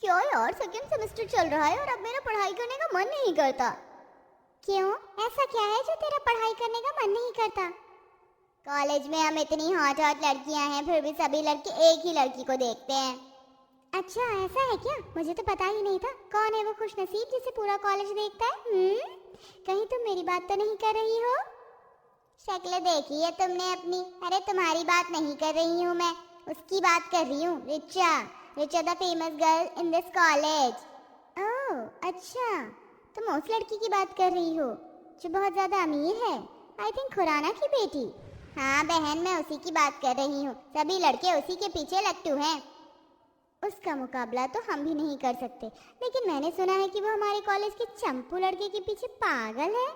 क्या यार, second semester चल रहा है और अब मेरा पढ़ाई करने का मन नहीं करता। क्यों, ऐसा क्या है जो तेरा पढ़ाई करने का मन नहीं करता? कॉलेज में हम इतनी हॉट हॉट लड़कियां हैं, फिर भी सभी लड़के एक ही लड़की को देखते हैं। अच्छा ऐसा है क्या? मुझे तो पता ही नहीं था। कौन है वो खुशनसीब जिसे पूरा कॉलेज देखता है? कहीं तुम मेरी बात तो नहीं कर रही हो? शक्ल देखी है तुमने अपनी? अरे तुम्हारी बात नहीं कर रही हूँ मैं, उसकी बात कर रही हूँ। Richa, Richa the famous girl in this college. Oh अच्छा, तुम उस लड़की की बात कर रही हो जो बहुत ज्यादा अमीर है, आई थिंक खुराना की बेटी। हाँ बहन, मैं उसी की बात कर रही हूँ। सभी लड़के उसी के पीछे लट्टू हैं। उसका मुकाबला तो हम भी नहीं कर सकते, लेकिन मैंने सुना है कि वो हमारे कॉलेज के चंपू लड़के के पीछे पागल है।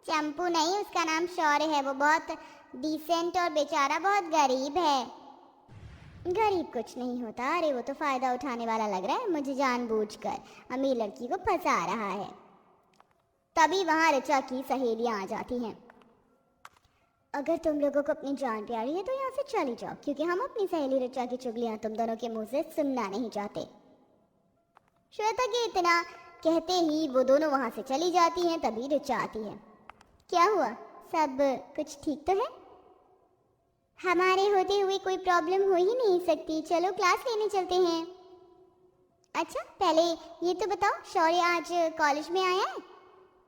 चंपू नहीं, उसका नाम शौर्य है। वो बहुत डिसेंट और बेचारा बहुत गरीब है। गरीब कुछ नहीं होता। अरे वो तो फायदा उठाने वाला लग रहा है, मुझे जानबूझकर अमीर लड़की को फंसा रहा है। तभी वहां ऋचा की सहेलियां आ जाती हैं। अगर तुम लोगों को अपनी जान प्यारी है तो यहाँ से चली जाओ, क्योंकि हम अपनी सहेली ऋचा की चुगलियां तुम दोनों के मुंह से सुनना नहीं चाहते। श्वेता के इतना कहते ही वो दोनों वहां से चली जाती हैं। तभी ऋचा आती है। क्या हुआ, सब कुछ ठीक तो है? हमारे होते हुए कोई प्रॉब्लम हो ही नहीं सकती। चलो क्लास लेने चलते हैं। अच्छा पहले ये तो बताओ, शौर्य आज कॉलेज में आया है?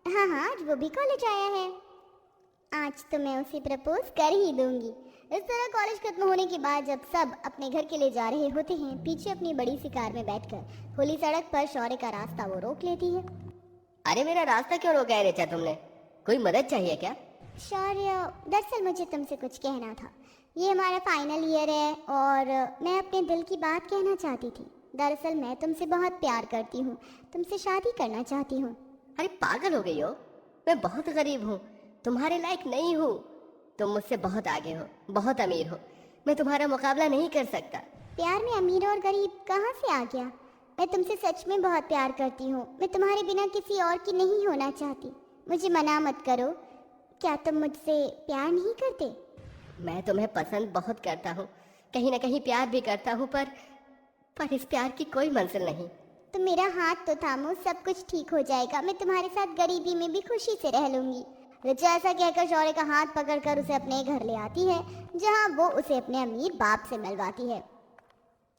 हाँ हाँ, आज वो भी कॉलेज आया है। आज तो मैं उसे प्रपोज कर ही दूंगी। इस तरह कॉलेज खत्म होने के बाद जब सब अपने घर के लिए जा रहे होते हैं, पीछे अपनी बड़ी सी कार में बैठकर खुली सड़क पर शौर्य का रास्ता वो रोक लेती है। अरे मेरा रास्ता क्यों रोका है ऋचा तुमने? कोई मदद चाहिए क्या? शौर्य, दरअसल मुझे तुमसे कुछ कहना था। ये हमारा फाइनल ईयर है और मैं अपने दिल की बात कहना चाहती थी। दरअसल मैं तुमसे बहुत प्यार करती हूँ, तुमसे शादी करना चाहती हूँ। अरे पागल हो गई हो? मैं बहुत गरीब हूँ, तुम्हारे लायक नहीं हूँ। तुम मुझसे बहुत आगे हो, बहुत अमीर हो। मैं तुम्हारा मुकाबला नहीं कर सकता। प्यार में अमीर और गरीब कहाँ से आ गया? मैं तुमसे सच में बहुत प्यार करती हूँ। मैं तुम्हारे बिना किसी और की नहीं होना चाहती। मुझे मना मत करो। क्या तुम मुझसे प्यार नहीं करते? मैं तुम्हें पसंद बहुत करता हूँ, कहीं ना कहीं प्यार भी करता हूँ, पर इस प्यार की कोई मंजिल नहीं। तुम मेरा हाथ तो थामो, सब कुछ ठीक हो जाएगा। मैं तुम्हारे साथ गरीबी में भी खुशी से रह लूंगी। ऋचा ऐसा कहकर शौर्य का हाथ पकड़कर उसे अपने घर ले आती है, जहाँ वो उसे अपने अमीर बाप से मिलवाती है।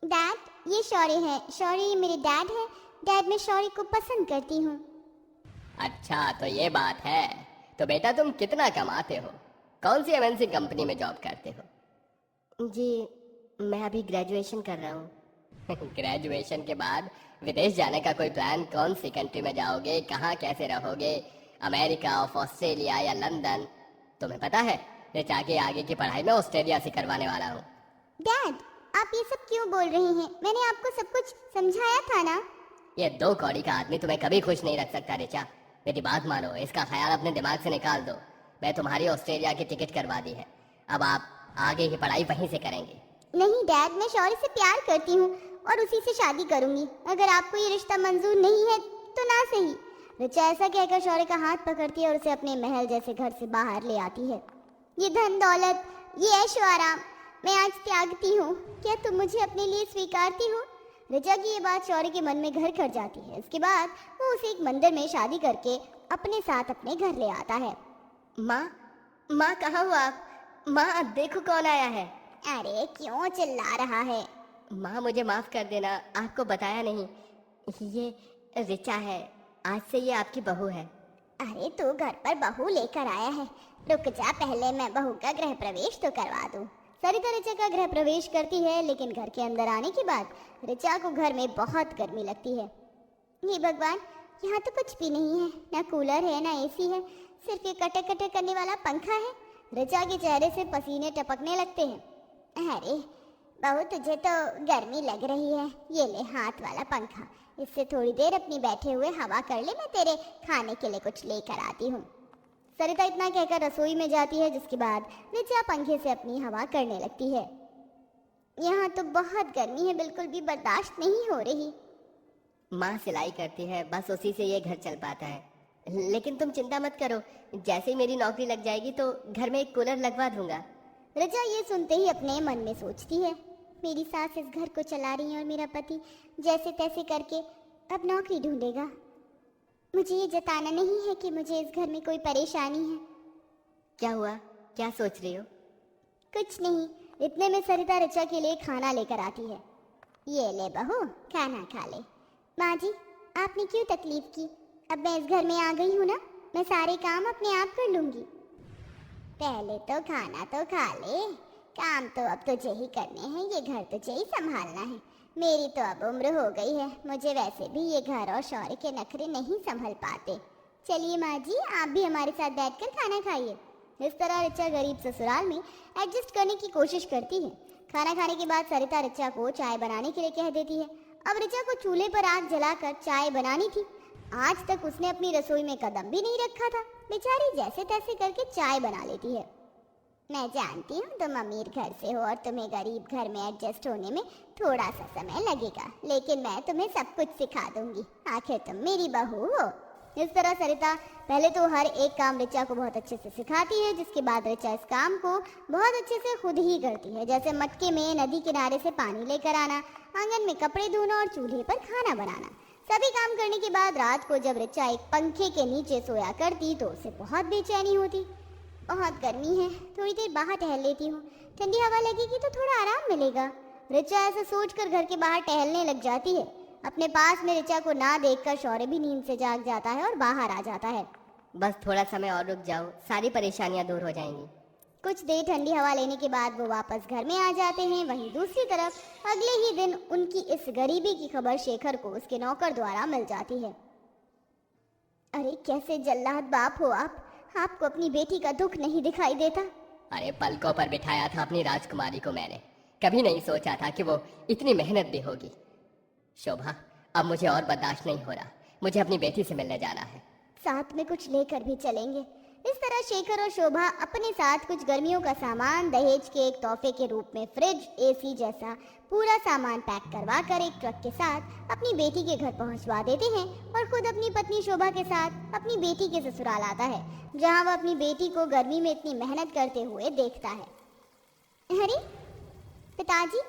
डैड, ये शौर्य है। शौर्य, ये मेरे डैड है। डैड, मैं शौर्य को पसंद करती हूँ। अच्छा तो ये बात है। तो बेटा तुम कितना कमाते हो? कौन सी एमएनसी कंपनी में जॉब करते हो? जी मैं अभी ग्रेजुएशन कर रहा हूँ। ग्रेजुएशन के बाद विदेश जाने का कोई प्लान? कौन सी कंट्री में जाओगे, कहाँ कैसे रहोगे? अमेरिका, ऑस्ट्रेलिया या लंदन? तुम्हें पता है ऋचा के आगे की पढ़ाई में ऑस्ट्रेलिया से करवाने वाला हूँ। डैड, आप ये सब क्यों बोल रहे हैं? मैंने आपको सब कुछ समझाया था ना। ये दो कौड़ी का आदमी तुम्हें कभी खुश नहीं रख सकता ऋचा। मेरी बात मानो, इसका ख्याल अपने दिमाग से निकाल दो। मैं तुम्हारी ऑस्ट्रेलिया की टिकट करवा दी है, अब आप आगे की पढ़ाई वहीं से करेंगे। नहीं डैड, मैं शौर्य से प्यार करती हूँ और उसी से शादी करूंगी। अगर आपको ये रिश्ता मंजूर नहीं है तो ना सही। ऋचा ऐसा कहकर शौर्य का हाथ पकड़ती है और उसे अपने महल जैसे घर से बाहर ले आती है। ये धन दौलत, ये ऐशो आराम मैं आज त्यागती हूँ। क्या तुम मुझे अपने लिए स्वीकारती हो? ऋचा की ये बात शौर्य के मन में घर कर जाती है। इसके बाद वो उसे एक मंदिर में शादी करके अपने साथ अपने घर ले आता है। माँ, माँ कहाँ हो आप? माँ देखो कौन आया है। अरे क्यों चिल्ला रहा है? माँ मुझे माफ कर देना, आपको बताया नहीं। ये ऋचा है, आज से ये आपकी बहू है। अरे तू घर पर बहू लेकर आया है? रुक जा, पहले मैं बहू का गृह प्रवेश तो करवा दूं। सरिता ऋचा का गृह प्रवेश करती है, लेकिन घर के अंदर आने के बाद ऋचा को घर में बहुत गर्मी लगती है। हे भगवान, यहाँ तो कुछ भी नहीं है, ना कूलर है ना एसी है, सिर्फ ये कटक कटक करने वाला पंखा है। ऋचा के चेहरे से पसीने टपकने लगते हैं। अरे बहू, तुझे तो गर्मी लग रही है, ये ले हाथ वाला पंखा, इससे थोड़ी देर अपनी बैठे हुए हवा कर ले। मैं तेरे खाने के लिए कुछ लेकर आती हूँ। सरिता इतना कहकर रसोई में जाती है, जिसके बाद ऋचा पंखे से अपनी हवा करने लगती है। यहाँ तो बहुत गर्मी है, बिल्कुल भी बर्दाश्त नहीं हो रही। माँ सिलाई करती है, बस उसी से ये घर चल पाता है। लेकिन तुम चिंता मत करो, जैसे ही मेरी नौकरी लग जाएगी तो घर में एक कूलर लगवा दूंगा। ऋचा ये सुनते ही अपने मन में सोचती है, मेरी सास इस घर को चला रही है और मेरा पति जैसे तैसे करके अब नौकरी ढूंढेगा। मुझे ये जताना नहीं है कि मुझे इस घर में कोई परेशानी है। क्या हुआ, क्या सोच रही हो? कुछ नहीं, इतने में सरिता ऋचा के लिए खाना लेकर आती है। ये ले बहू, खाना खा ले। माँ जी, आपने क्यों तकलीफ की? अब मैं इस घर में आ गई हूँ ना, मैं सारे काम अपने आप कर लूंगी। पहले तो खाना तो खा ले, काम तो अब तुझे ही करने हैं, ये घर तुझे ही संभालना है। मेरी तो अब उम्र हो गई है, मुझे वैसे भी ये घर और शौर्य के नखरे नहीं संभल पाते। चलिए माँ जी, आप भी हमारे साथ बैठकर खाना खाइए। इस तरह ऋचा गरीब ससुराल में एडजस्ट करने की कोशिश करती है। खाना खाने के बाद सरिता ऋचा को चाय बनाने के लिए कह देती है। अब ऋचा को चूल्हे पर आग जलाकर चाय बनानी थी। आज तक उसने अपनी रसोई में कदम भी नहीं रखा था। बेचारी जैसे तैसे करके चाय बना लेती है। मैं जानती हूँ तुम अमीर घर से हो और तुम्हें गरीब घर में एडजस्ट होने में थोड़ा सा समय लगेगा, लेकिन मैं तुम्हें सब कुछ सिखा दूंगी, आखिर तुम मेरी बहू हो। इस तरह सरिता पहले तो हर एक काम ऋचा को बहुत अच्छे से सिखाती है, जिसके बाद ऋचा इस काम को बहुत अच्छे से खुद ही करती है, जैसे मटके में नदी किनारे से पानी लेकर आना, आंगन में कपड़े धोना और चूल्हे पर खाना बनाना। सभी काम करने के बाद रात को जब ऋचा एक पंखे के नीचे सोया करती तो उसे बहुत बेचैनी होती। बहुत गर्मी है, थोड़ी देर बाहर टहल लेती हूँ, ठंडी हवा लगेगी तो थोड़ा आराम मिलेगा। ऋचा ऐसा सोचकर घर के बाहर टहलने लग जाती है। अपने पास में ऋचा को ना देखकर शौर्य भी नींद से जाग जाता है और बाहर आ जाता है। बस थोड़ा समय और रुक जाओ, सारी परेशानियां दूर हो जाएंगी। कुछ देर ठंडी हवा लेने के बाद वो वापस घर में आ जाते हैं। वहीं दूसरी तरफ अगले ही दिन उनकी इस गरीबी की खबर शेखर को उसके नौकर द्वारा मिल जाती है। अरे कैसे जल्लाद बाप हो आप, आपको अपनी बेटी का दुख नहीं दिखाई देता? अरे पलकों पर बिठाया था अपनी राजकुमारी को मैंने, कभी नहीं सोचा था कि वो इतनी मेहनत भी होगी। शोभा, अब मुझे और बर्दाश्त नहीं हो रहा, मुझे अपनी बेटी से मिलने जाना है। साथ में कुछ लेकर भी चलेंगे। इस तरह शेखर और शोभा अपने साथ कुछ गर्मियों का सामान दहेज के एक तोहफे के रूप में फ्रिज, एसी जैसा पूरा सामान पैक करवा कर एक ट्रक के साथ अपनी बेटी के घर पहुंचवा देते हैं और खुद अपनी पत्नी शोभा के साथ अपनी बेटी के ससुराल आता है, जहां वह अपनी बेटी को गर्मी में इतनी मेहनत करते हुए देखता है। अरे पिताजी,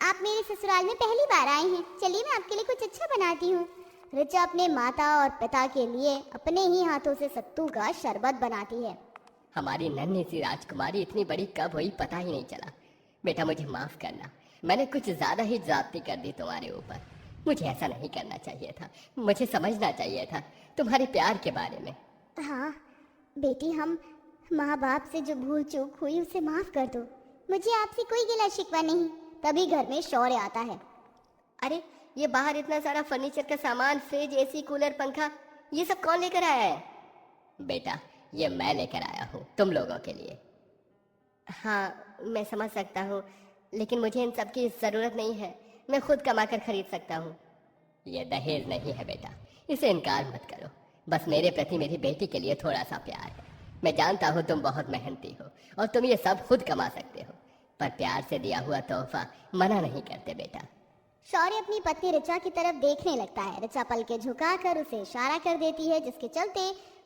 आप मेरे ससुराल में पहली बार आए हैं, चलिए मैं आपके लिए कुछ अच्छा बनाती हूँ। ऋचा अपने माता और पिता के लिए अपने ही हाथों से सत्तू का शरबत बनाती है। हमारी नन्ही सी राजकुमारी इतनी बड़ी कब हुई पता ही नहीं चला। बेटा मुझे माफ करना, मैंने कुछ ज्यादा ही ज्यादती कर दी तुम्हारे ऊपर। मुझे ऐसा नहीं करना चाहिए था, मुझे समझना चाहिए था तुम्हारे प्यार के बारे में। हाँ बेटी, हम माँ बाप से जो भूल चूक हुई उसे माफ कर दो। मुझे आपसे कोई गिला शिकवा नहीं। तभी घर में शौर्य आता है। अरे ये बाहर इतना सारा फर्नीचर का सामान, फ्रिज, एसी, कूलर, पंखा, ये सब कौन लेकर आया है? बेटा ये मैं लेकर आया हूँ तुम लोगों के लिए। हाँ मैं समझ सकता हूँ, लेकिन मुझे इन सब की जरूरत नहीं है, मैं खुद कमा कर खरीद सकता हूँ। ये दहेज नहीं है बेटा, इसे इनकार मत करो। बस मेरे प्रति मेरी बेटी के लिए थोड़ा सा प्यार है। मैं जानता हूँ तुम बहुत मेहनती हो और तुम ये सब खुद कमा सकते हो, पर प्यार से दिया हुआ तोहफा मना नहीं करते बेटा। शौर्य अपनी पत्नी ऋचा की तरफ देखने लगता है। ऋचा पल के झुकाकर उसे इशारा कर देती है, जिसके चलते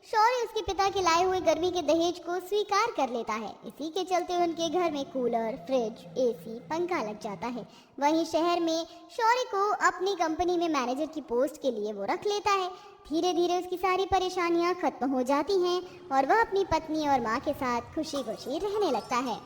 शौर्य उसके पिता के लाए हुए गर्मी के दहेज को स्वीकार कर लेता है। इसी के चलते उनके घर में कूलर, फ्रिज, एसी, पंखा लग जाता है। वहीं शहर में शौर्य को अपनी कंपनी में मैनेजर की पोस्ट के लिए वो रख लेता है। धीरे धीरे उसकी सारी परेशानियां खत्म हो जाती हैं और वह अपनी पत्नी और माँ के साथ खुशी खुशी रहने लगता है।